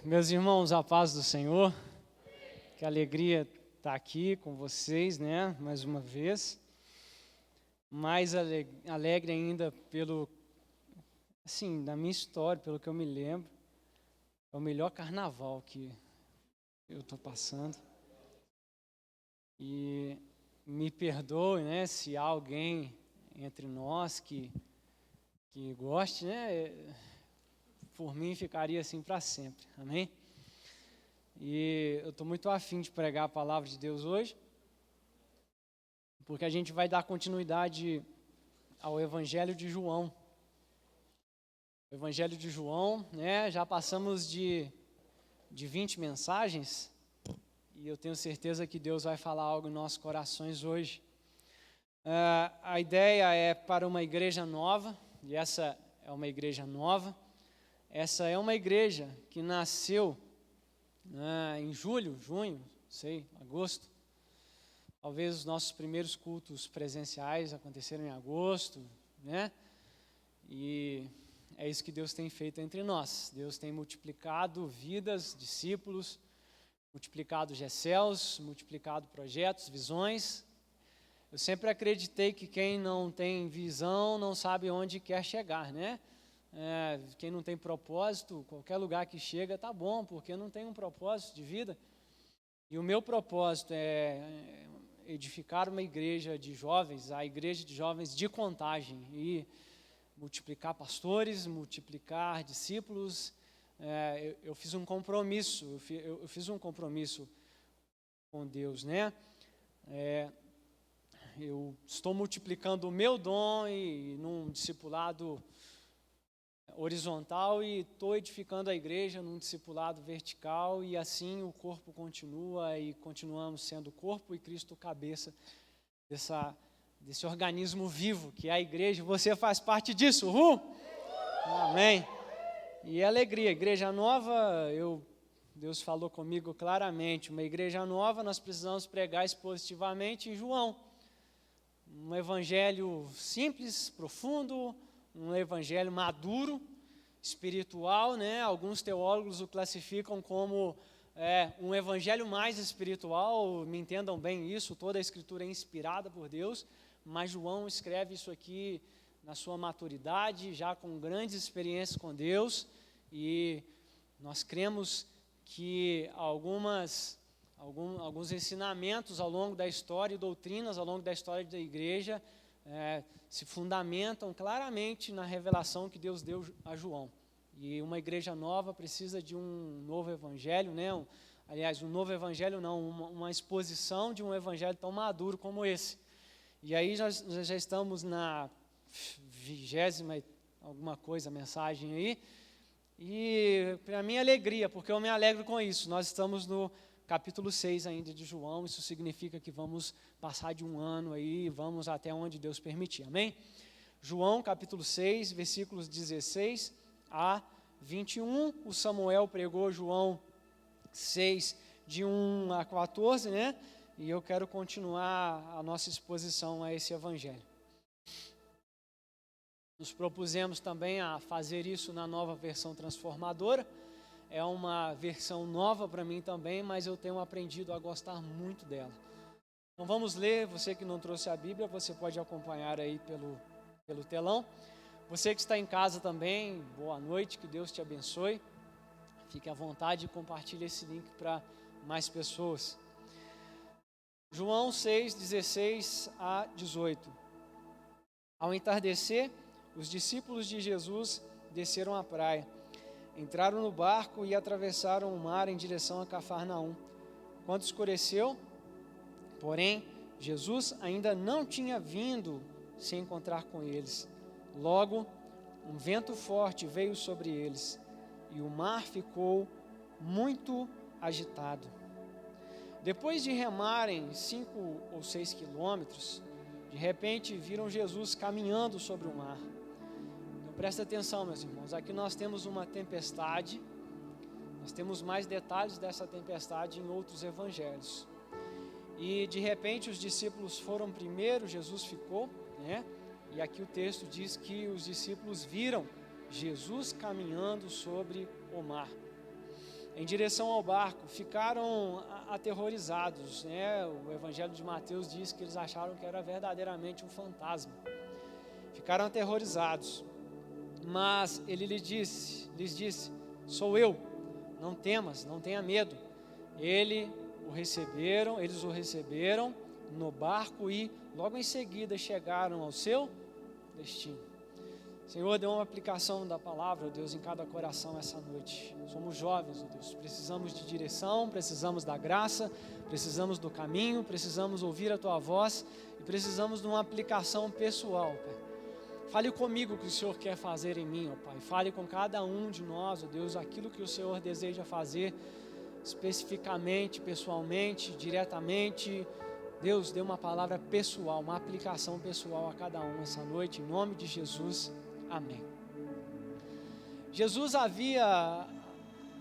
Meus irmãos, a paz do Senhor, que alegria estar aqui com vocês, né, mais uma vez. Mais alegre ainda pelo, assim, da minha história, pelo que eu me lembro, é o melhor carnaval que eu estou passando. E me perdoe, né, se há alguém entre nós que goste, né, por mim ficaria assim para sempre, amém? E eu estou muito afim de pregar a palavra de Deus hoje, porque a gente vai dar continuidade ao Evangelho de João. O Evangelho de João, né, já passamos de 20 mensagens, e eu tenho certeza que Deus vai falar algo em nossos corações hoje. A ideia é para uma igreja nova, e essa é uma igreja nova. Essa é uma igreja que nasceu em junho, sei, agosto. Talvez os nossos primeiros cultos presenciais aconteceram em agosto, né? E é isso que Deus tem feito entre nós. Deus tem multiplicado vidas, discípulos, multiplicado GCELs, multiplicado projetos, visões. Eu sempre acreditei que quem não tem visão não sabe onde quer chegar, né? Quem não tem propósito, qualquer lugar que chega tá bom, porque não tem um propósito de vida. E o meu propósito é edificar uma igreja de jovens, a igreja de jovens de Contagem, e multiplicar pastores, multiplicar discípulos. Eu fiz um compromisso, eu fiz um compromisso com Deus, né? Eu estou multiplicando o meu dom e num discipulado horizontal, e estou edificando a igreja num discipulado vertical, e assim o corpo continua e continuamos sendo o corpo e Cristo cabeça desse organismo vivo que é a igreja. Você faz parte disso, Amém. E alegria, igreja nova, Deus falou comigo claramente, uma igreja nova nós precisamos pregar expositivamente em João, um evangelho simples, profundo, um evangelho maduro, espiritual, né? Alguns teólogos o classificam como um evangelho mais espiritual. Me entendam bem isso, toda a escritura é inspirada por Deus, mas João escreve isso aqui na sua maturidade, já com grandes experiências com Deus, e nós cremos que alguns ensinamentos ao longo da história e doutrinas ao longo da história da igreja se fundamentam claramente na revelação que Deus deu a João. E uma igreja nova precisa de um novo evangelho, né? Um novo evangelho não, uma exposição de um evangelho tão maduro como esse. E aí nós já estamos na 20ª alguma coisa mensagem aí, e para mim é alegria, porque eu me alegro com isso. Nós estamos no capítulo 6 ainda de João, isso significa que vamos passar de um ano aí, vamos até onde Deus permitir, amém? João capítulo 6, versículos 16 a 21, o Samuel pregou João 6, de 1 a 14, né? E eu quero continuar a nossa exposição a esse evangelho. Nos propusemos também a fazer isso na nova versão transformadora. É uma versão nova para mim também, mas eu tenho aprendido a gostar muito dela. Então vamos ler. Você que não trouxe a Bíblia, você pode acompanhar aí pelo telão. Você que está em casa também, boa noite, que Deus te abençoe. Fique à vontade e compartilhe esse link para mais pessoas. João 6, 16 a 18. Ao entardecer, os discípulos de Jesus desceram à praia. Entraram no barco e atravessaram o mar em direção a Cafarnaum. Quando escureceu, porém, Jesus ainda não tinha vindo se encontrar com eles. Logo, um vento forte veio sobre eles, e o mar ficou muito agitado. Depois de remarem 5 ou 6 quilômetros, de repente viram Jesus caminhando sobre o mar. Então presta atenção, meus irmãos, aqui nós temos uma tempestade. Nós temos mais detalhes dessa tempestade em outros evangelhos. E de repente os discípulos foram primeiro, Jesus ficou, né? E aqui o texto diz que os discípulos viram Jesus caminhando sobre o mar. em direção ao barco, ficaram aterrorizados, né? O Evangelho de Mateus diz que eles acharam que era verdadeiramente um fantasma. Ficaram aterrorizados, mas ele lhes disse, sou eu, não temas, não tenha medo. Eles o receberam no barco e logo em seguida chegaram ao seu destino. Senhor, dê uma aplicação da palavra, ó Deus, em cada coração essa noite. Somos jovens, ó Deus, precisamos de direção, precisamos da graça, precisamos do caminho, precisamos ouvir a Tua voz e precisamos de uma aplicação pessoal, Pai. Fale comigo o que o Senhor quer fazer em mim, ó Pai. Fale com cada um de nós, ó Deus, aquilo que o Senhor deseja fazer especificamente, pessoalmente, diretamente. Deus, dê uma palavra pessoal, uma aplicação pessoal a cada um essa noite, em nome de Jesus. Amém. Jesus havia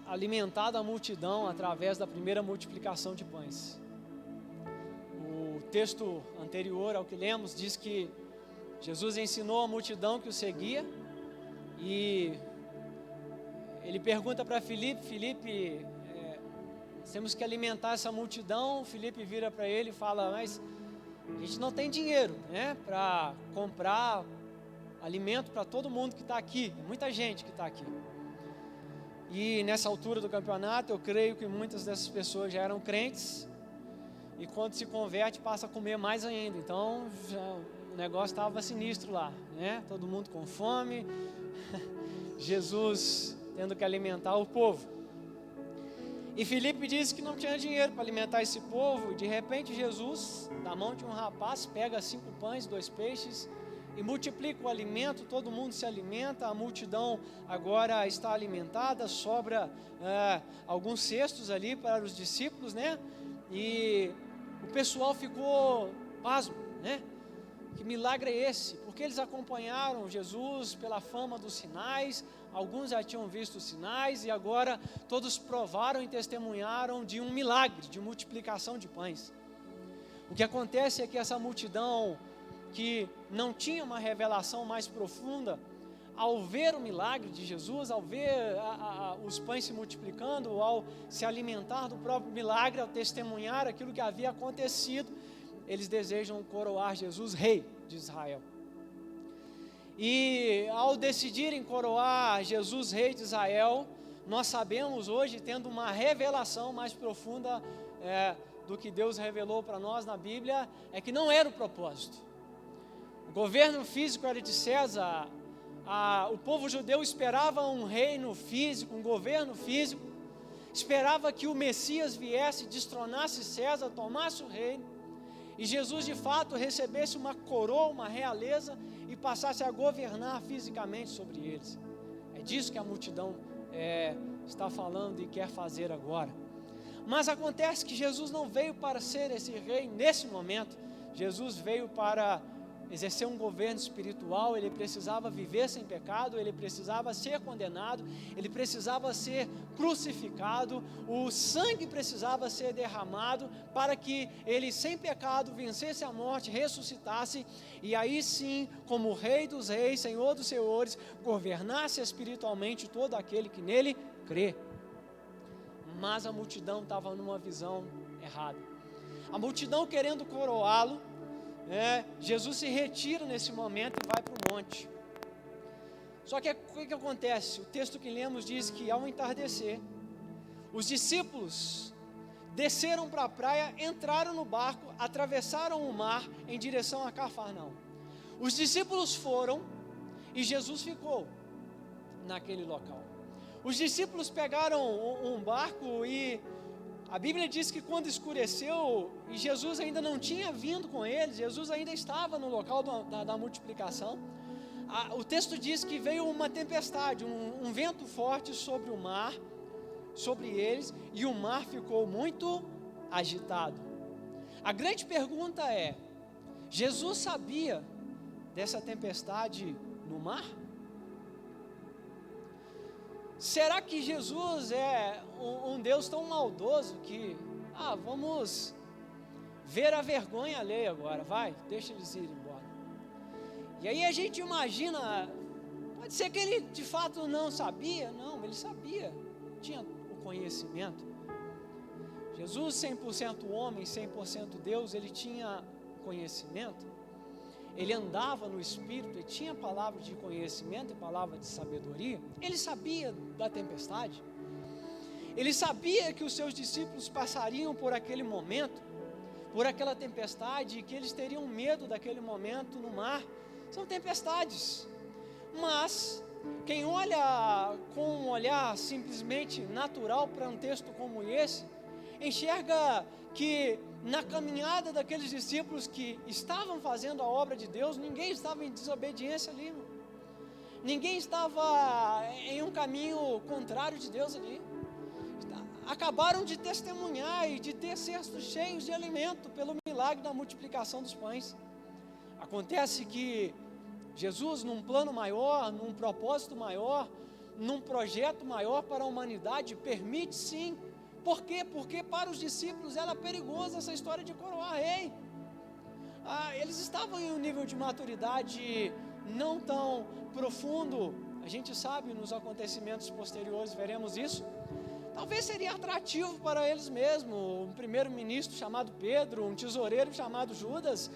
alimentado a multidão através da primeira multiplicação de pães. O texto anterior ao que lemos diz que Jesus ensinou a multidão que o seguia e ele pergunta para Filipe, nós temos que alimentar essa multidão. Filipe vira para ele e fala, mas a gente não tem dinheiro, né, para comprar alimento para todo mundo que está aqui, muita gente que está aqui. E nessa altura do campeonato, eu creio que muitas dessas pessoas já eram crentes, e quando se converte passa a comer mais ainda, então o negócio estava sinistro lá, né? Todo mundo com fome, Jesus tendo que alimentar o povo. E Filipe disse que não tinha dinheiro para alimentar esse povo, e de repente Jesus, da mão de um rapaz, pega 5 pães, 2 peixes, e multiplica o alimento, todo mundo se alimenta, a multidão agora está alimentada, sobra alguns cestos ali para os discípulos, né? E o pessoal ficou pasmo, né? Que milagre é esse? Porque eles acompanharam Jesus pela fama dos sinais, alguns já tinham visto os sinais, e agora todos provaram e testemunharam de um milagre, de multiplicação de pães. O que acontece é que essa multidão, que não tinha uma revelação mais profunda, ao ver o milagre de Jesus, ao ver os pães se multiplicando, ao se alimentar do próprio milagre, ao testemunhar aquilo que havia acontecido, eles desejam coroar Jesus rei de Israel. E ao decidirem coroar Jesus rei de Israel, nós sabemos hoje, tendo uma revelação mais profunda do que Deus revelou para nós na Bíblia, é que não era o propósito. O governo físico era de César, o povo judeu esperava um reino físico, um governo físico, esperava que o Messias viesse, destronasse César, tomasse o reino, e Jesus de fato recebesse uma coroa, uma realeza, e passasse a governar fisicamente sobre eles. É disso que a multidão está falando e quer fazer agora. Mas acontece que Jesus não veio para ser esse rei nesse momento. Jesus veio para exercer um governo espiritual. Ele precisava viver sem pecado, ele precisava ser condenado, ele precisava ser crucificado, o sangue precisava ser derramado para que ele, sem pecado, vencesse a morte, ressuscitasse, e aí sim, como Rei dos Reis, Senhor dos Senhores, governasse espiritualmente todo aquele que nele crê. Mas a multidão estava numa visão errada. A multidão querendo coroá-lo, Jesus se retira nesse momento e vai para o monte. Só que o que acontece? O texto que lemos diz que ao entardecer, os discípulos desceram para a praia, entraram no barco, atravessaram o mar em direção a Cafarnaum. Os discípulos foram e Jesus ficou naquele local. Os discípulos pegaram um barco e a Bíblia diz que quando escureceu e Jesus ainda não tinha vindo com eles, Jesus ainda estava no local da multiplicação, o texto diz que veio uma tempestade, um vento forte sobre o mar, sobre eles, e o mar ficou muito agitado. A grande pergunta é: Jesus sabia dessa tempestade no mar? Será que Jesus é um Deus tão maldoso que, vamos ver a vergonha alheia agora, deixa eles irem embora. E aí a gente imagina, pode ser que ele de fato não sabia, não, ele sabia, tinha o conhecimento. Jesus, 100% homem, 100% Deus, ele tinha conhecimento, ele andava no Espírito, ele tinha palavra de conhecimento e palavra de sabedoria. Ele sabia da tempestade, ele sabia que os seus discípulos passariam por aquele momento, por aquela tempestade, e que eles teriam medo daquele momento no mar. São tempestades, mas quem olha com um olhar simplesmente natural para um texto como esse, enxerga que na caminhada daqueles discípulos que estavam fazendo a obra de Deus, ninguém estava em desobediência ali, ninguém estava em um caminho contrário de Deus ali. Acabaram de testemunhar e de ter cestos cheios de alimento pelo milagre da multiplicação dos pães. Acontece que Jesus, num plano maior, num propósito maior, num projeto maior para a humanidade, permite sim. Por quê? Porque para os discípulos era perigoso essa história de coroar rei. Eles estavam em um nível de maturidade não tão profundo. A gente sabe, nos acontecimentos posteriores veremos isso. Talvez seria atrativo para eles mesmos, um primeiro-ministro chamado Pedro, um tesoureiro chamado Judas,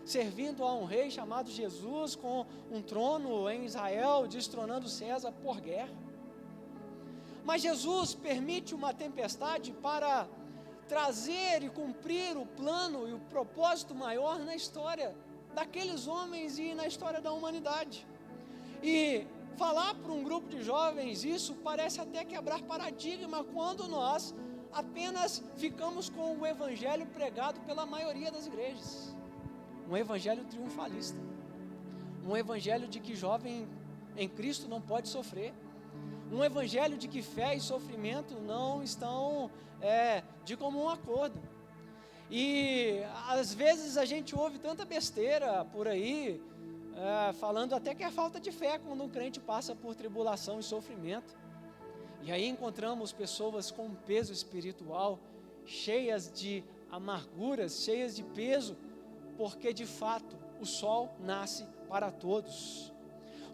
servindo a um rei chamado Jesus, com um trono em Israel, destronando César por guerra. Mas Jesus permite uma tempestade para trazer e cumprir o plano e o propósito maior na história daqueles homens e na história da humanidade. E falar para um grupo de jovens isso parece até quebrar paradigma quando nós apenas ficamos com o evangelho pregado pela maioria das igrejas. Um evangelho triunfalista. Um evangelho de que jovem em Cristo não pode sofrer. Um evangelho de que fé e sofrimento não estão de comum acordo. E às vezes a gente ouve tanta besteira por aí, falando até que é falta de fé quando um crente passa por tribulação e sofrimento. E aí encontramos pessoas com peso espiritual, cheias de amarguras, cheias de peso, porque de fato o sol nasce para todos.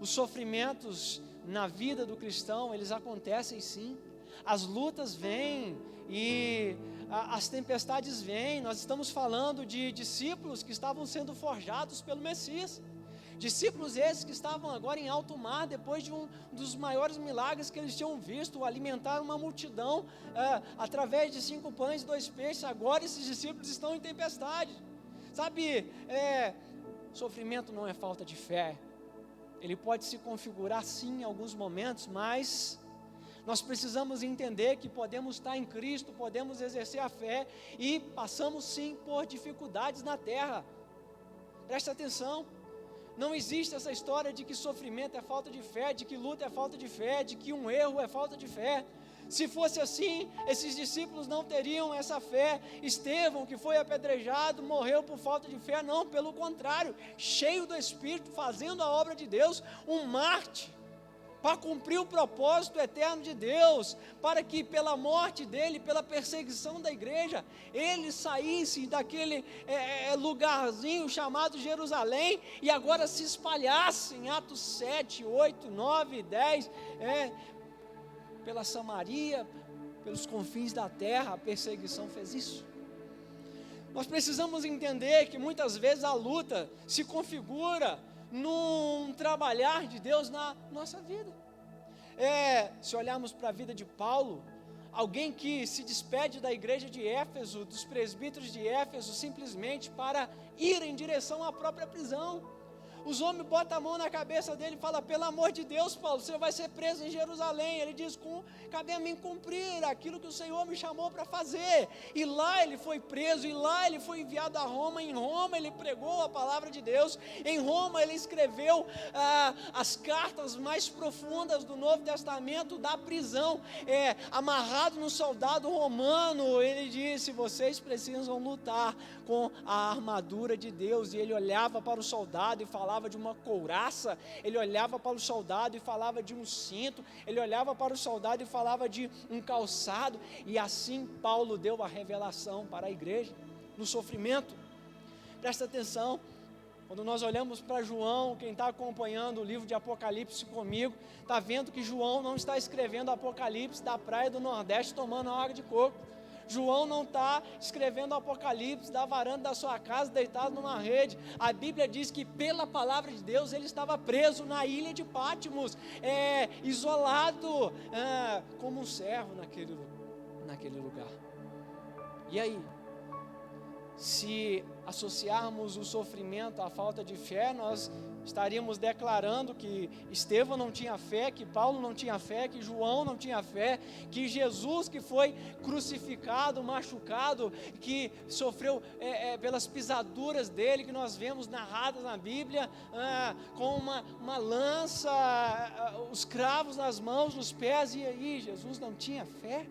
Os sofrimentos na vida do cristão, eles acontecem sim. As lutas vêm e as tempestades vêm. Nós estamos falando de discípulos que estavam sendo forjados pelo Messias. Discípulos esses que estavam agora em alto mar, depois de um dos maiores milagres que eles tinham visto, alimentar uma multidão através de 5 pães e 2 peixes. Agora esses discípulos estão em tempestade. Sabe, sofrimento não é falta de fé. Ele pode se configurar sim em alguns momentos, mas nós precisamos entender que podemos estar em Cristo, podemos exercer a fé e passamos sim por dificuldades na terra. Presta atenção, não existe essa história de que sofrimento é falta de fé, de que luta é falta de fé, de que um erro é falta de fé. Se fosse assim, esses discípulos não teriam essa fé. Estevão, que foi apedrejado, morreu por falta de fé. Não, pelo contrário, cheio do Espírito, fazendo a obra de Deus, um mártir, para cumprir o propósito eterno de Deus, para que pela morte dele, pela perseguição da igreja, ele saísse daquele lugarzinho chamado Jerusalém, e agora se espalhasse em Atos 7, 8, 9, 10, pela Samaria, pelos confins da terra. A perseguição fez isso. Nós precisamos entender que muitas vezes a luta se configura num trabalhar de Deus na nossa vida. Se olharmos para a vida de Paulo, alguém que se despede da igreja de Éfeso, dos presbíteros de Éfeso, simplesmente para ir em direção à própria prisão. Os homens botam a mão na cabeça dele e falam: pelo amor de Deus, Paulo, você vai ser preso em Jerusalém. Ele diz: cabe a mim cumprir aquilo que o Senhor me chamou para fazer. E lá ele foi preso, e lá ele foi enviado a Roma. Em Roma ele pregou a palavra de Deus. Em Roma ele escreveu as cartas mais profundas do Novo Testamento da prisão, amarrado no soldado romano. Ele disse: vocês precisam lutar com a armadura de Deus. E ele olhava para o soldado e falava de uma couraça, ele olhava para o soldado e falava de um cinto, ele olhava para o soldado e falava de um calçado. E assim Paulo deu a revelação para a igreja no sofrimento. Presta atenção, Quando nós olhamos para João, quem está acompanhando o livro de Apocalipse comigo, está vendo que João não está escrevendo Apocalipse da praia do Nordeste tomando água de coco. João não está escrevendo Apocalipse da varanda da sua casa, deitado numa rede. A Bíblia diz que pela palavra de Deus ele estava preso na ilha de Patmos, isolado, como um servo naquele lugar. E aí? Se associarmos o sofrimento à falta de fé, nós estaríamos declarando que Estevão não tinha fé, que Paulo não tinha fé, que João não tinha fé, que Jesus, que foi crucificado, machucado, que sofreu pelas pisaduras dele, que nós vemos narradas na Bíblia, com uma lança, os cravos nas mãos, nos pés, e aí Jesus não tinha fé?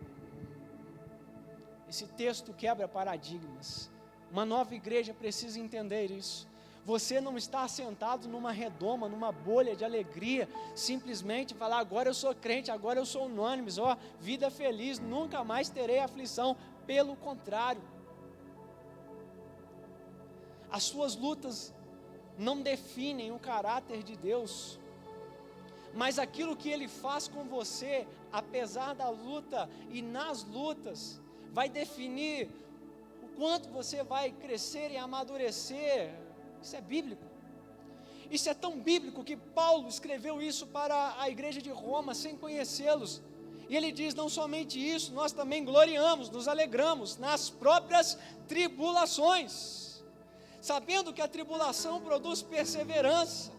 Esse texto quebra paradigmas. Uma nova igreja precisa entender isso. Você não está sentado numa redoma, numa bolha de alegria, simplesmente falar, agora eu sou crente, agora eu sou unânimes, vida feliz, nunca mais terei aflição. Pelo contrário, as suas lutas não definem o caráter de Deus, mas aquilo que Ele faz com você, apesar da luta e nas lutas, vai definir quanto você vai crescer e amadurecer. Isso é bíblico. Isso é tão bíblico que Paulo escreveu isso para a igreja de Roma sem conhecê-los. E ele diz, não somente isso, nós também gloriamos, nos alegramos nas próprias tribulações, sabendo que a tribulação produz perseverança,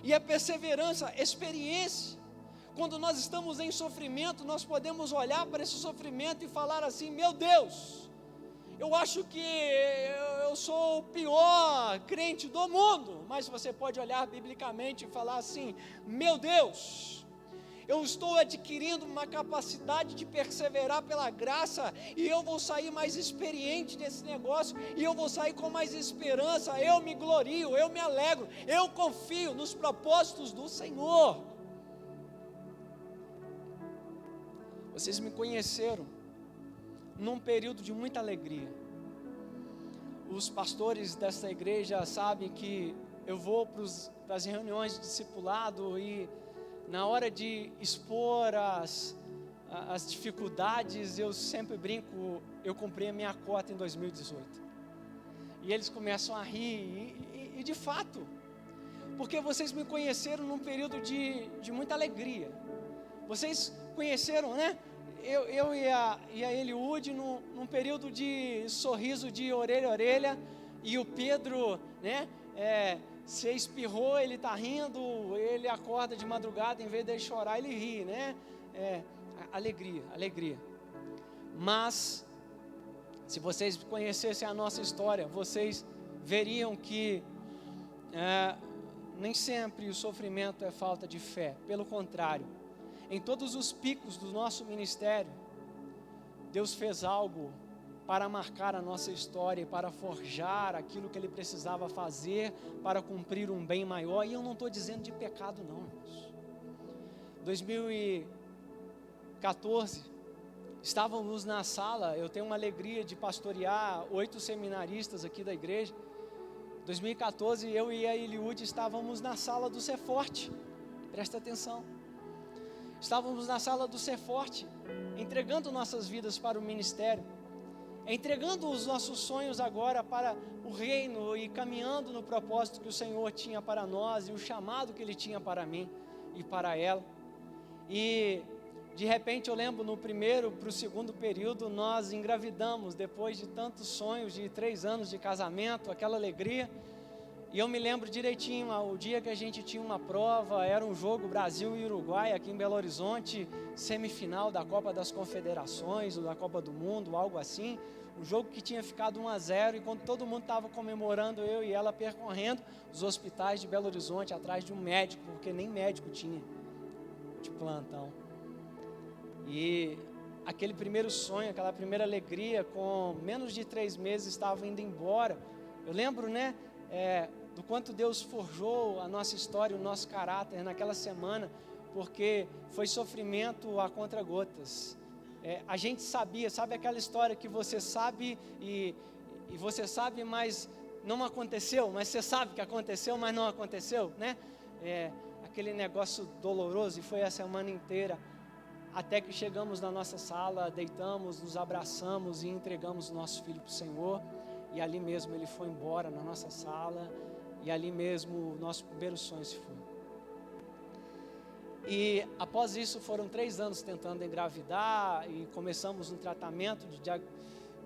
e a perseverança, experiência. Quando nós estamos em sofrimento, nós podemos olhar para esse sofrimento e falar assim, meu Deus, eu acho que eu sou o pior crente do mundo, mas você pode olhar biblicamente e falar assim, meu Deus, eu estou adquirindo uma capacidade de perseverar pela graça, e eu vou sair mais experiente desse negócio, e eu vou sair com mais esperança, eu me glorio, eu me alegro, eu confio nos propósitos do Senhor. Vocês me conheceram num período de muita alegria. Os pastores dessa igreja sabem que eu vou para as reuniões de discipulado e na hora de expor as dificuldades, eu sempre brinco, eu cumpri a minha cota em 2018. E eles começam a rir, e de fato, porque vocês me conheceram num período de muita alegria. Vocês conheceram, né? Eu e a Eliud num período de sorriso de orelha a orelha, e o Pedro, né? Se espirrou, ele está rindo, ele acorda de madrugada, em vez de ele chorar, ele ri, né? Alegria. Mas, se vocês conhecessem a nossa história, vocês veriam que nem sempre o sofrimento é falta de fé, pelo contrário. Em todos os picos do nosso ministério, Deus fez algo para marcar a nossa história e para forjar aquilo que Ele precisava fazer para cumprir um bem maior. E eu não estou dizendo de pecado não, irmãos. 2014, estávamos na sala, eu tenho uma alegria de pastorear 8 seminaristas aqui da igreja. 2014, eu e a Eliud estávamos na sala do Ser Forte, presta atenção. Estávamos na sala do Ser Forte, entregando nossas vidas para o ministério, entregando os nossos sonhos agora para o reino e caminhando no propósito que o Senhor tinha para nós e o chamado que Ele tinha para mim e para ela. E de repente eu lembro, no primeiro para o segundo período, nós engravidamos depois de tantos sonhos, de 3 anos de casamento, aquela alegria. E eu me lembro direitinho, o dia que a gente tinha uma prova, era um jogo Brasil e Uruguai aqui em Belo Horizonte, semifinal da Copa das Confederações, ou da Copa do Mundo, algo assim. Um jogo que tinha ficado 1-0, e quando todo mundo estava comemorando, eu e ela percorrendo os hospitais de Belo Horizonte, atrás de um médico, porque nem médico tinha de plantão. E aquele primeiro sonho, aquela primeira alegria, com menos de 3 meses, estava indo embora. Eu lembro, né, do quanto Deus forjou a nossa história, o nosso caráter naquela semana, porque foi sofrimento a contra-gotas. A gente sabia, sabe aquela história que você sabe e você sabe, mas não aconteceu, mas você sabe que aconteceu, mas não aconteceu, né? Aquele negócio doloroso, e foi a semana inteira, até que chegamos na nossa sala, deitamos, nos abraçamos e entregamos o nosso filho para o Senhor, e ali mesmo ele foi embora na nossa sala, e ali mesmo o nosso primeiro sonho se foi. E após isso foram 3 anos tentando engravidar, e começamos um tratamento de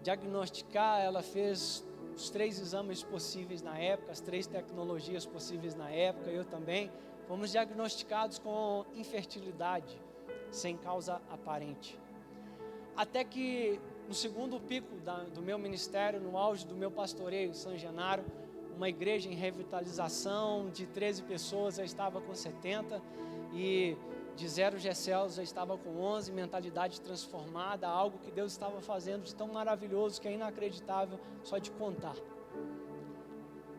diagnosticar. Ela fez os 3 exames possíveis na época, as 3 tecnologias possíveis na época, eu também. Fomos diagnosticados com infertilidade, sem causa aparente. Até que no segundo pico do meu ministério, no auge do meu pastoreio em São Genaro, uma igreja em revitalização de 13 pessoas, já estava com 70, e de 0 Gessels já estava com 11, mentalidade transformada, algo que Deus estava fazendo de tão maravilhoso que é inacreditável só de contar.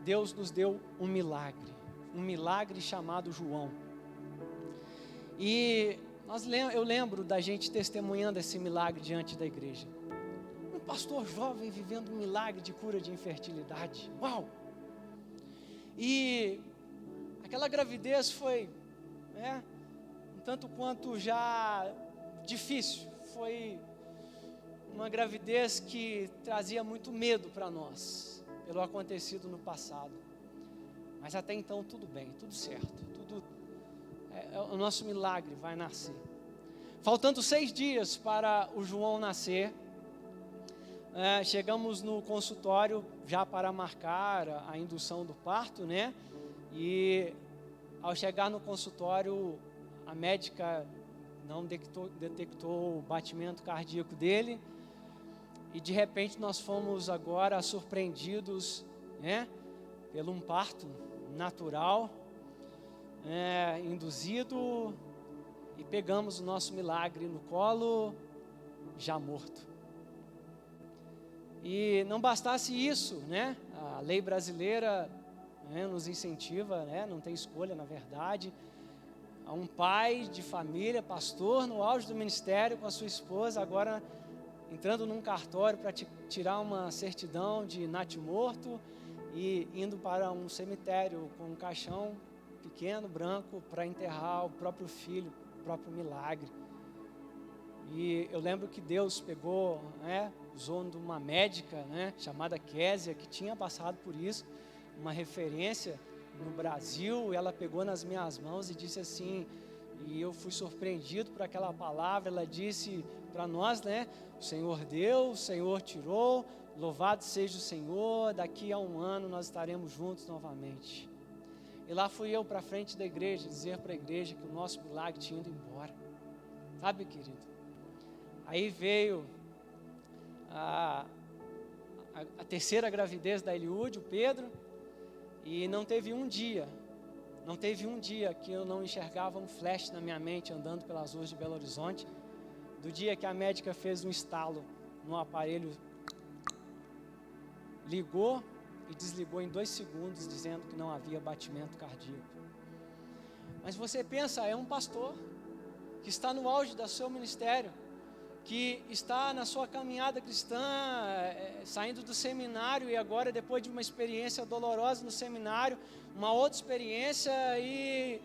Deus nos deu um milagre chamado João. E eu lembro da gente testemunhando esse milagre diante da igreja. Um pastor jovem vivendo um milagre de cura de infertilidade. Uau! E aquela gravidez foi, um tanto quanto já difícil. Foi uma gravidez que trazia muito medo para nós, pelo acontecido no passado. Mas até então tudo bem, tudo certo, o nosso milagre vai nascer. Faltando 6 dias para o João nascer, chegamos no consultório já para marcar a indução do parto, né? E ao chegar no consultório, a médica não detectou o batimento cardíaco dele, e de repente nós fomos agora surpreendidos, né, pelo um parto natural, induzido, e pegamos o nosso milagre no colo, já morto. E não bastasse isso, né, a lei brasileira, nos incentiva, não tem escolha, na verdade, a um pai de família, pastor, no auge do ministério, com a sua esposa, agora entrando num cartório para tirar uma certidão de natimorto, e indo para um cemitério com um caixão pequeno, branco, para enterrar o próprio filho, o próprio milagre. E eu lembro que Deus pegou, usou de uma médica, chamada Késia, que tinha passado por isso, uma referência no Brasil. Ela pegou nas minhas mãos e disse assim, e eu fui surpreendido por aquela palavra. Ela disse para nós, o Senhor deu, o Senhor tirou, louvado seja o Senhor, daqui a 1 ano nós estaremos juntos novamente. E lá fui eu para frente da igreja, dizer para a igreja que o nosso milagre tinha ido embora. Sabe, querido? Aí veio a 3ª gravidez da Eliúde, o Pedro, e não teve um dia que eu não enxergava um flash na minha mente andando pelas ruas de Belo Horizonte, do dia que a médica fez um estalo no aparelho, ligou e desligou em 2 segundos, dizendo que não havia batimento cardíaco. Mas você pensa, é um pastor que está no auge do seu ministério, que está na sua caminhada cristã, saindo do seminário, e agora, depois de uma experiência dolorosa no seminário, uma outra experiência, e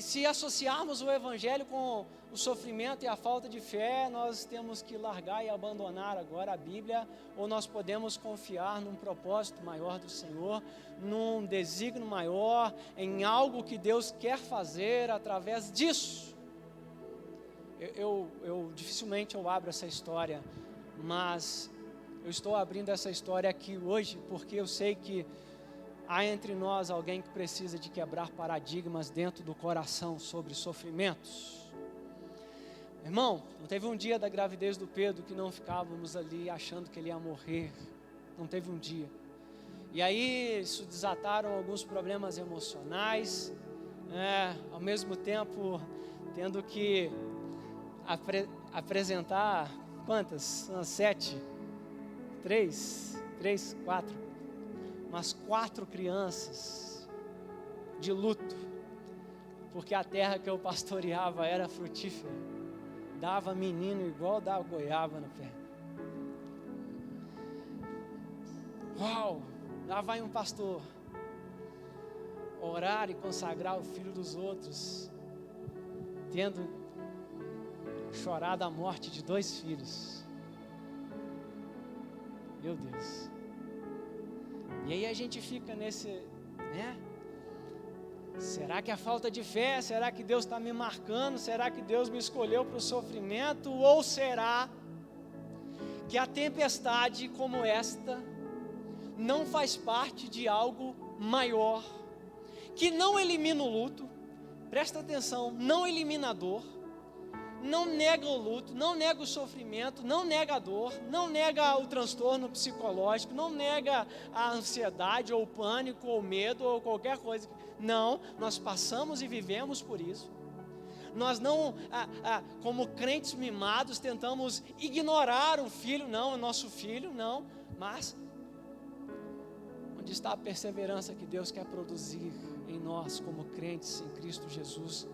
se associarmos o evangelho com o sofrimento e a falta de fé, nós temos que largar e abandonar agora a Bíblia, ou nós podemos confiar num propósito maior do Senhor, num desígnio maior, em algo que Deus quer fazer através disso. Eu dificilmente eu abro essa história, mas eu estou abrindo essa história aqui hoje porque eu sei que há entre nós alguém que precisa de quebrar paradigmas dentro do coração sobre sofrimentos. Irmão, não teve um dia da gravidez do Pedro que não ficávamos ali achando que ele ia morrer. Não teve um dia. E aí isso desataram alguns problemas emocionais, ao mesmo tempo tendo que apresentar quantas? 7, 3, 4, umas 4 crianças de luto, porque a terra que eu pastoreava era frutífera, dava menino igual dava goiaba no pé. Uau! Lá vai um pastor orar e consagrar o filho dos outros, tendo chorado a morte de 2 filhos. Meu Deus. E aí a gente fica nesse, né? Será que é falta de fé? Será que Deus está me marcando? Será que Deus me escolheu para o sofrimento? Ou será que a tempestade como esta não faz parte de algo maior, que não elimina o luto? Presta atenção, não elimina a dor, não nega o luto, não nega o sofrimento, não nega a dor, não nega o transtorno psicológico, não nega a ansiedade, ou o pânico, ou o medo, ou qualquer coisa. Não, nós passamos e vivemos por isso. Nós não, como crentes mimados, tentamos ignorar um filho, não, o nosso filho, não, mas onde está a perseverança que Deus quer produzir em nós como crentes em Cristo Jesus?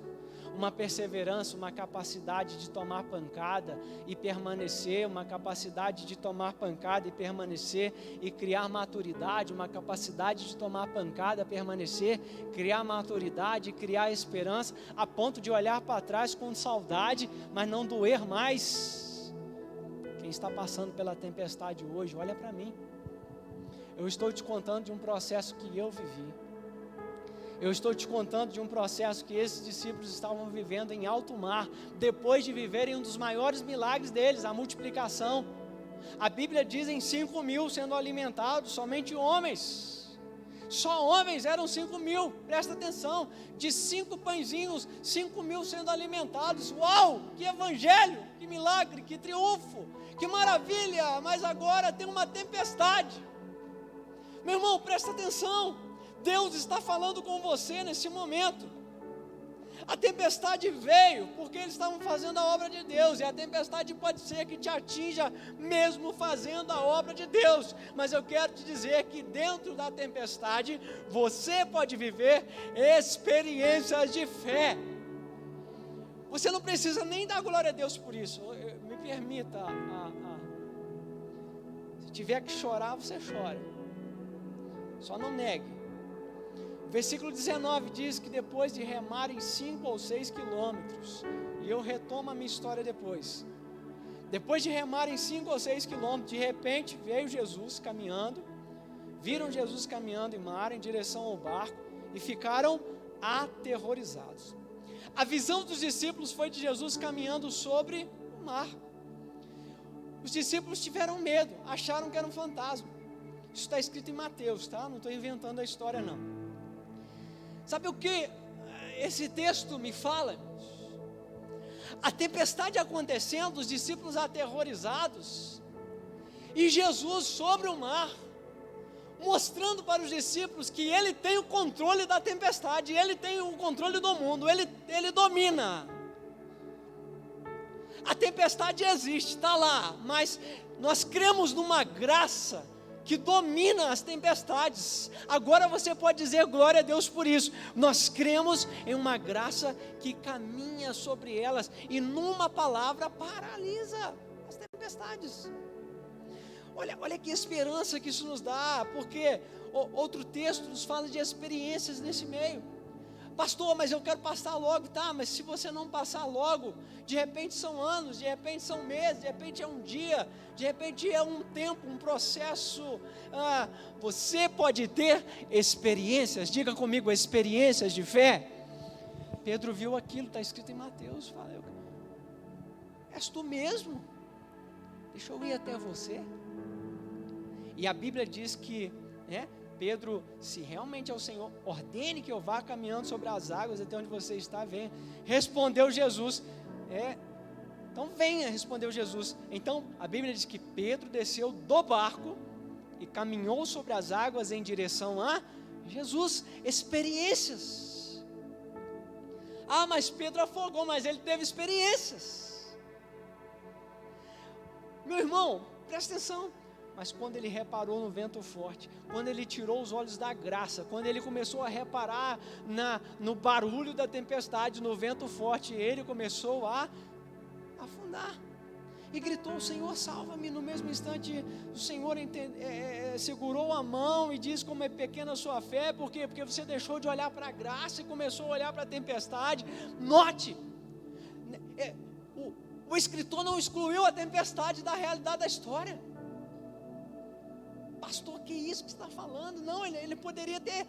Uma perseverança, uma capacidade de tomar pancada e permanecer, uma capacidade de tomar pancada e permanecer e criar maturidade, uma capacidade de tomar pancada, permanecer, criar maturidade, criar esperança, a ponto de olhar para trás com saudade, mas não doer mais. Quem está passando pela tempestade hoje, olha para mim. Eu estou te contando de um processo que eu vivi. Eu estou te contando de um processo que esses discípulos estavam vivendo em alto mar, depois de viverem um dos maiores milagres deles, a multiplicação. A Bíblia diz em 5.000 sendo alimentados, somente homens. Só homens eram 5.000, presta atenção, de 5 pãezinhos, 5.000 sendo alimentados. Uau, que evangelho, que milagre, que triunfo, que maravilha, mas agora tem uma tempestade. Meu irmão, presta atenção, Deus está falando com você nesse momento. A tempestade veio porque eles estavam fazendo a obra de Deus, e a tempestade pode ser que te atinja mesmo fazendo a obra de Deus, mas eu quero te dizer que dentro da tempestade você pode viver experiências de fé. Você não precisa nem dar glória a Deus por isso. Me permita, se tiver que chorar, você chora, só não negue. Versículo 19 diz que depois de remarem 5 ou 6 quilômetros, e eu retomo a minha história depois de remarem 5 ou 6 quilômetros, de repente veio Jesus caminhando, viram Jesus caminhando em mar em direção ao barco, e ficaram aterrorizados. A visão dos discípulos foi de Jesus caminhando sobre o mar. Os discípulos tiveram medo, acharam que era um fantasma. Isso está escrito em Mateus, tá? Não estou inventando a história não. Sabe o que esse texto me fala? A tempestade acontecendo, os discípulos aterrorizados, e Jesus sobre o mar, mostrando para os discípulos que Ele tem o controle da tempestade, Ele tem o controle do mundo, Ele domina. A tempestade existe, está lá, mas nós cremos numa graça que domina as tempestades. Agora você pode dizer glória a Deus por isso. Nós cremos em uma graça que caminha sobre elas e numa palavra paralisa as tempestades. Olha que esperança que isso nos dá, porque outro texto nos fala de experiências nesse meio. Pastor, mas eu quero passar logo. Tá, mas se você não passar logo, de repente são anos, de repente são meses, de repente é um dia, de repente é um tempo, um processo. Você pode ter experiências, diga comigo, experiências de fé. Pedro viu aquilo, está escrito em Mateus, fala, és tu mesmo? Deixa eu ir até você. E a Bíblia diz que, Pedro, se realmente é o Senhor, ordene que eu vá caminhando sobre as águas até onde você está, venha. Respondeu Jesus, então venha, respondeu Jesus. Então a Bíblia diz que Pedro desceu do barco e caminhou sobre as águas em direção a Jesus. Experiências. Mas Pedro afogou, mas ele teve experiências. Meu irmão, presta atenção. Mas quando ele reparou no vento forte, quando ele tirou os olhos da graça, quando ele começou a reparar no barulho da tempestade, no vento forte, ele começou a afundar. e gritou: Senhor, salva-me. No mesmo instante, o Senhor segurou a mão e disse: como é pequena a sua fé. Por quê? Porque você deixou de olhar para a graça e começou a olhar para a tempestade. Note, o escritor não excluiu a tempestade da realidade da história. Pastor, que isso que você está falando? Não, ele poderia ter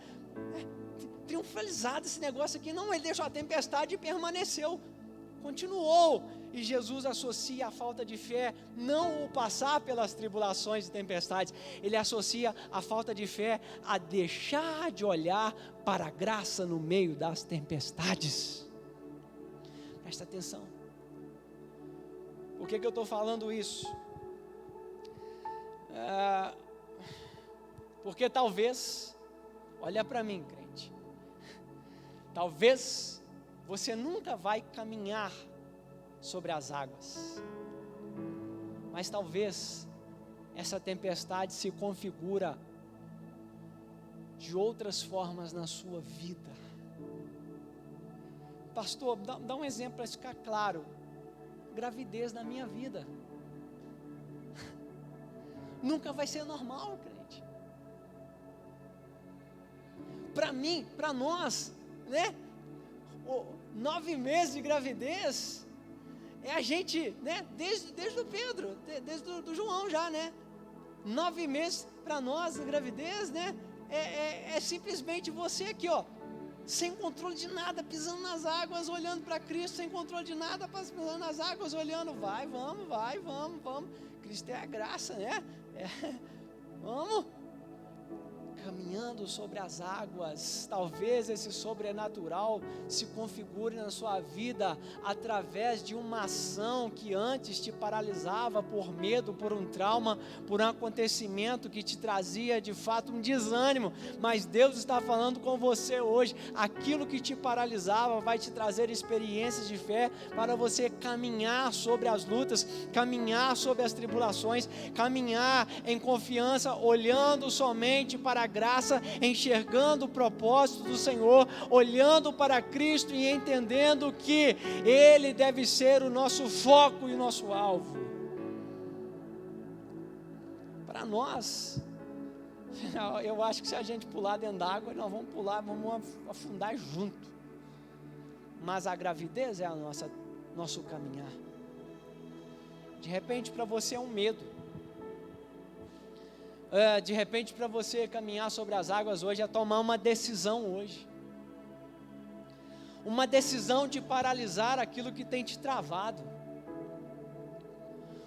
triunfalizado esse negócio aqui. Não, ele deixou a tempestade e permaneceu, continuou. E Jesus associa a falta de fé, não o passar pelas tribulações e tempestades, ele associa a falta de fé a deixar de olhar para a graça no meio das tempestades. Presta atenção. Por que eu estou falando isso? Porque talvez, olha para mim, crente, talvez você nunca vai caminhar sobre as águas, mas talvez essa tempestade se configura de outras formas na sua vida. Pastor, dá um exemplo para ficar claro. Gravidez na minha vida nunca vai ser normal, crente. Para mim, para nós, né? 9 meses de gravidez é a gente, né? Desde o Pedro, desde do João já, né? 9 meses para nós de gravidez, né? É simplesmente você aqui, ó, sem controle de nada, pisando nas águas, olhando para Cristo, sem controle de nada, pisando nas águas, olhando, vamos. Cristo é a graça, né? Vamos. Caminhando sobre as águas. Talvez esse sobrenatural se configure na sua vida através de uma ação que antes te paralisava por medo, por um trauma, por um acontecimento que te trazia de fato um desânimo, mas Deus está falando com você hoje. Aquilo que te paralisava vai te trazer experiências de fé para você caminhar sobre as lutas, caminhar sobre as tribulações, caminhar em confiança, olhando somente para a graça, enxergando o propósito do Senhor, olhando para Cristo e entendendo que Ele deve ser o nosso foco e o nosso alvo. Para nós, eu acho que se a gente pular dentro d'água, nós vamos pular, vamos afundar junto. Mas a gravidez é nosso caminhar. De repente para você é um medo. De repente para você caminhar sobre as águas hoje é tomar uma decisão hoje. Uma decisão de paralisar aquilo que tem te travado.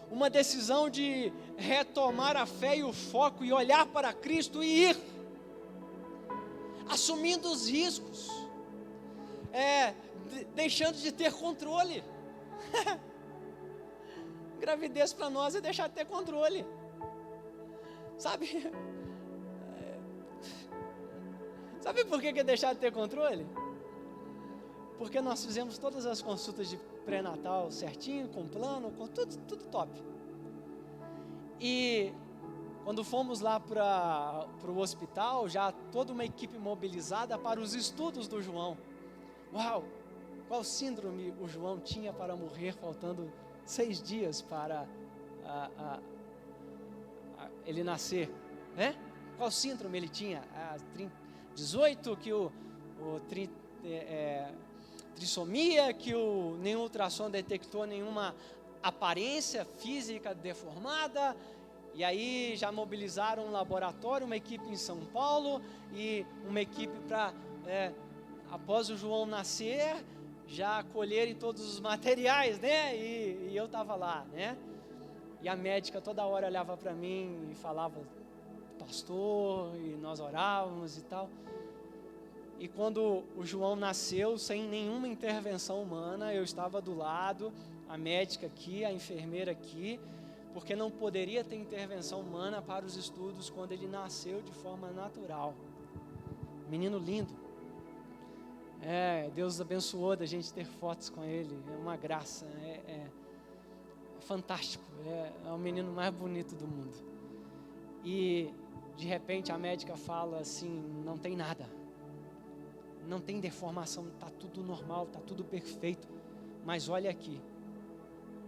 Uma decisão de retomar a fé e o foco e olhar para Cristo e ir. Assumindo os riscos. Deixando de ter controle. Gravidez para nós é deixar de ter controle. Sabe por que é deixar de ter controle? Porque nós fizemos todas as consultas de pré-natal certinho, com plano, com tudo top. E quando fomos lá para o hospital, já toda uma equipe mobilizada para os estudos do João. Uau! Qual síndrome o João tinha para morrer, faltando 6 dias para ele nascer, né? Qual síndrome ele tinha? 18, que trissomia, que nenhum ultrassom detectou nenhuma aparência física deformada, e aí já mobilizaram um laboratório, uma equipe em São Paulo, e uma equipe para, após o João nascer, já colherem todos os materiais, né? E eu estava lá, né? E a médica toda hora olhava para mim e falava: pastor, e nós orávamos e tal. E quando o João nasceu, sem nenhuma intervenção humana, eu estava do lado, a médica aqui, a enfermeira aqui, porque não poderia ter intervenção humana para os estudos quando ele nasceu de forma natural. Menino lindo. Deus abençoou da gente ter fotos com ele, é uma graça, fantástico, é o menino mais bonito do mundo. E de repente a médica fala assim: não tem nada, não tem deformação, está tudo normal, está tudo perfeito, mas olha aqui,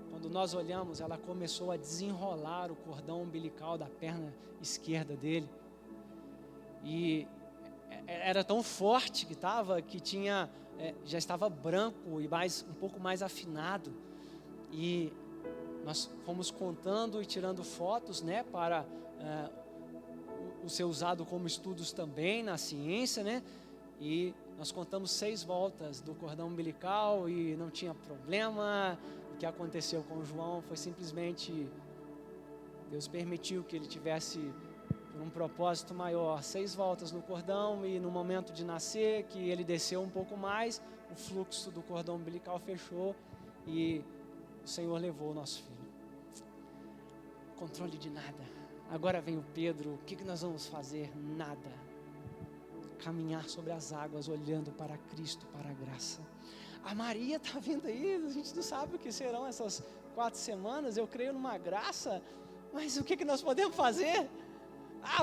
quando nós olhamos, ela começou a desenrolar o cordão umbilical da perna esquerda dele. E era tão forte que estava, que tinha, já estava branco e um pouco mais afinado. E nós fomos contando e tirando fotos, né, para o ser usado como estudos também na ciência, né? E nós contamos 6 voltas do cordão umbilical e não tinha problema. O que aconteceu com o João foi simplesmente Deus permitiu que ele tivesse um propósito maior, 6 voltas no cordão, e no momento de nascer, que ele desceu um pouco mais, o fluxo do cordão umbilical fechou e o Senhor levou o nosso filho. Controle de nada. Agora vem o Pedro, o que nós vamos fazer? Nada. Caminhar sobre as águas, olhando para Cristo, para a graça. A Maria está vindo aí, a gente não sabe o que serão essas 4 semanas, eu creio numa graça, mas o que nós podemos fazer?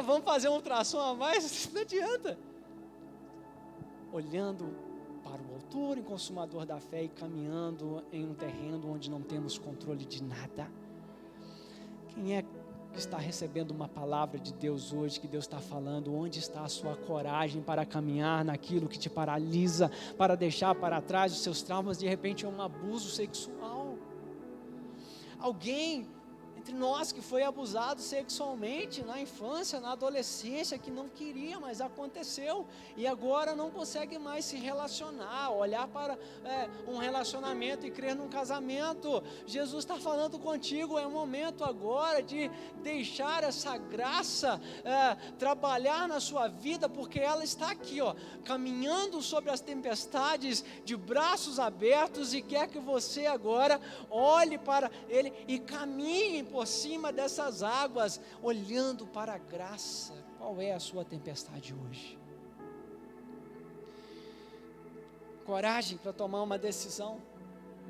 Vamos fazer um ultrassom a mais? Não adianta. Olhando para o autor e consumador da fé e caminhando em um terreno onde não temos controle de nada. Quem é que está recebendo uma palavra de Deus hoje, que Deus está falando? Onde está a sua coragem para caminhar naquilo que te paralisa, para deixar para trás os seus traumas? De repente é um abuso sexual. Alguém entre nós que foi abusado sexualmente na infância, na adolescência, que não queria, mas aconteceu, e agora não consegue mais se relacionar, olhar para um relacionamento e crer num casamento. Jesus está falando contigo, é o momento agora de deixar essa graça trabalhar na sua vida, porque ela está aqui, caminhando sobre as tempestades, de braços abertos, e quer que você agora olhe para Ele e caminhe por cima dessas águas, olhando para a graça. Qual é a sua tempestade hoje? Coragem para tomar uma decisão,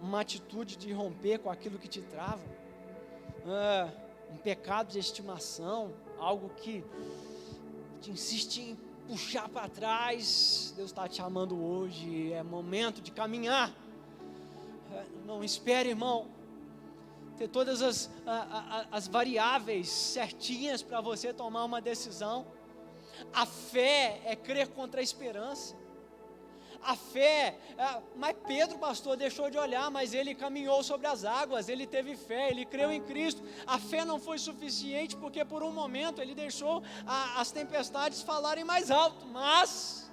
uma atitude de romper com aquilo que te trava, um pecado de estimação, algo que te insiste em puxar para trás. Deus está te chamando hoje, é momento de caminhar. Não espere, irmão, ter todas as variáveis certinhas para você tomar uma decisão. A fé é crer contra a esperança. A fé, mas Pedro, pastor, deixou de olhar, mas ele caminhou sobre as águas, ele teve fé, ele creu em Cristo. A fé não foi suficiente, porque por um momento ele deixou as tempestades falarem mais alto. Mas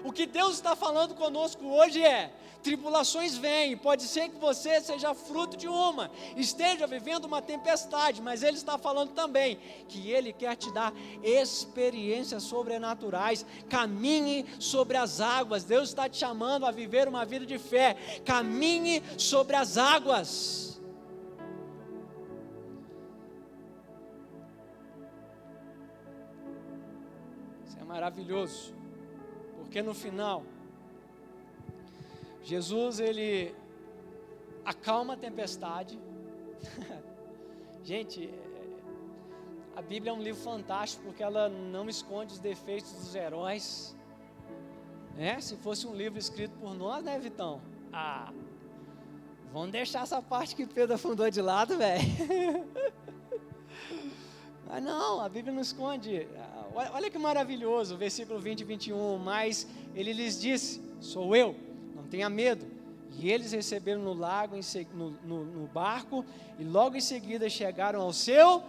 o que Deus está falando conosco hoje é: tribulações vêm, pode ser que você seja fruto de uma, esteja vivendo uma tempestade, mas Ele está falando também que Ele quer te dar experiências sobrenaturais. Caminhe sobre as águas. Deus está te chamando a viver uma vida de fé. Caminhe sobre as águas. Isso é maravilhoso, porque no final Jesus, ele acalma a tempestade. Gente, a Bíblia é um livro fantástico, porque ela não esconde os defeitos dos heróis. Se fosse um livro escrito por nós, né, Vitão? Vamos deixar essa parte que Pedro afundou de lado, velho. Mas não, a Bíblia não esconde. Olha que maravilhoso, versículo 20 e 21. Mas ele lhes disse: sou eu, não tenha medo. E eles receberam no lago, no barco, e logo em seguida chegaram ao seu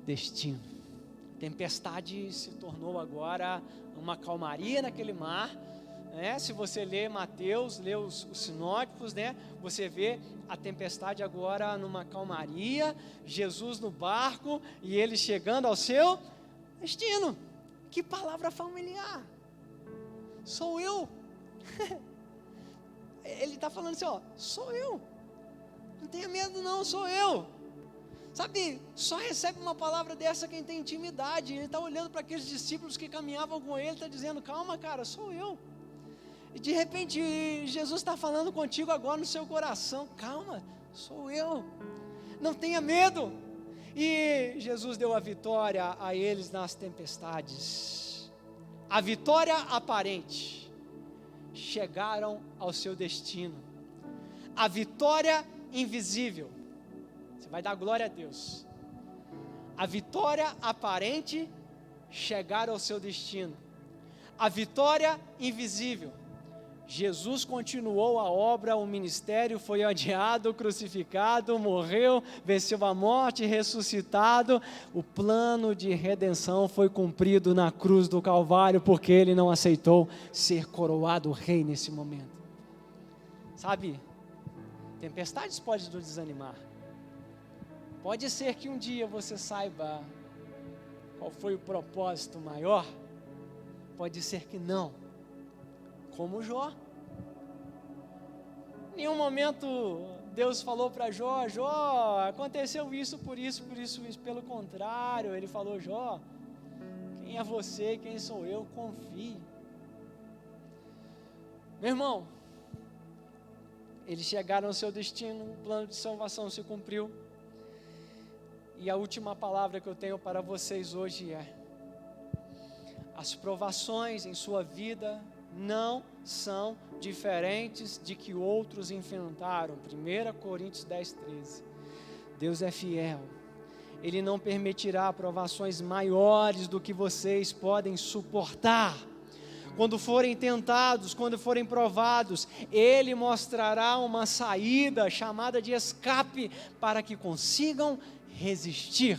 destino. A tempestade se tornou agora uma calmaria naquele mar. Se você lê Mateus, lê os sinóticos, você vê a tempestade agora numa calmaria, Jesus no barco e eles chegando ao seu destino. Que palavra familiar! Sou eu. Ele está falando assim, sou eu. Não tenha medo não, sou eu. Sabe, só recebe uma palavra dessa quem tem intimidade. Ele está olhando para aqueles discípulos que caminhavam com ele, está dizendo: calma, cara, sou eu. E de repente Jesus está falando contigo agora no seu coração: calma, sou eu, não tenha medo. E Jesus deu a vitória a eles nas tempestades, a vitória aparente. Chegaram ao seu destino. A vitória invisível Você vai dar glória a Deus. A vitória aparente chegar ao seu destino. A vitória invisível. Jesus continuou a obra, o ministério foi adiado, crucificado, morreu, venceu a morte, ressuscitado. O plano de redenção foi cumprido na cruz do Calvário, porque ele não aceitou ser coroado rei nesse momento. Sabe, tempestades podem nos desanimar. Pode ser que um dia você saiba qual foi o propósito maior, pode ser que não. Como Jó. Em nenhum momento Deus falou para Jó: Jó, aconteceu isso, por isso. Pelo contrário, ele falou: Jó, quem é você, quem sou eu? Confie. Meu irmão, eles chegaram ao seu destino, o plano de salvação se cumpriu. E a última palavra que eu tenho para vocês hoje é: as provações em sua vida não são diferentes de que outros enfrentaram. 1 Coríntios 10:13. Deus é fiel. Ele não permitirá provações maiores do que vocês podem suportar. Quando forem tentados, quando forem provados, Ele mostrará uma saída chamada de escape para que consigam resistir.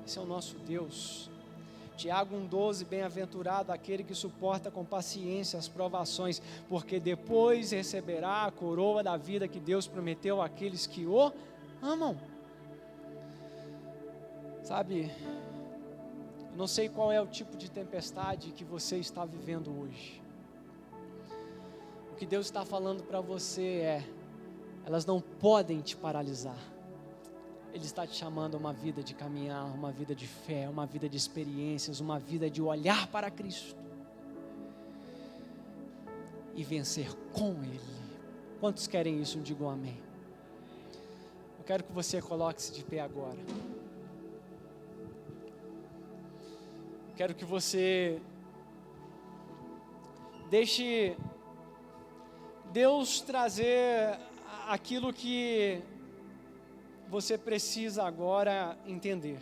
Esse é o nosso Deus. Tiago 1,12, bem-aventurado aquele que suporta com paciência as provações, porque depois receberá a coroa da vida que Deus prometeu àqueles que o amam. Sabe, eu não sei qual é o tipo de tempestade que você está vivendo hoje. O que Deus está falando para você é: elas não podem te paralisar. Ele está te chamando a uma vida de caminhar, uma vida de fé, uma vida de experiências, uma vida de olhar para Cristo e vencer com Ele. Quantos querem isso? Digam amém. Eu quero que você coloque-se de pé agora. Eu quero que você deixe Deus trazer aquilo que você precisa agora entender.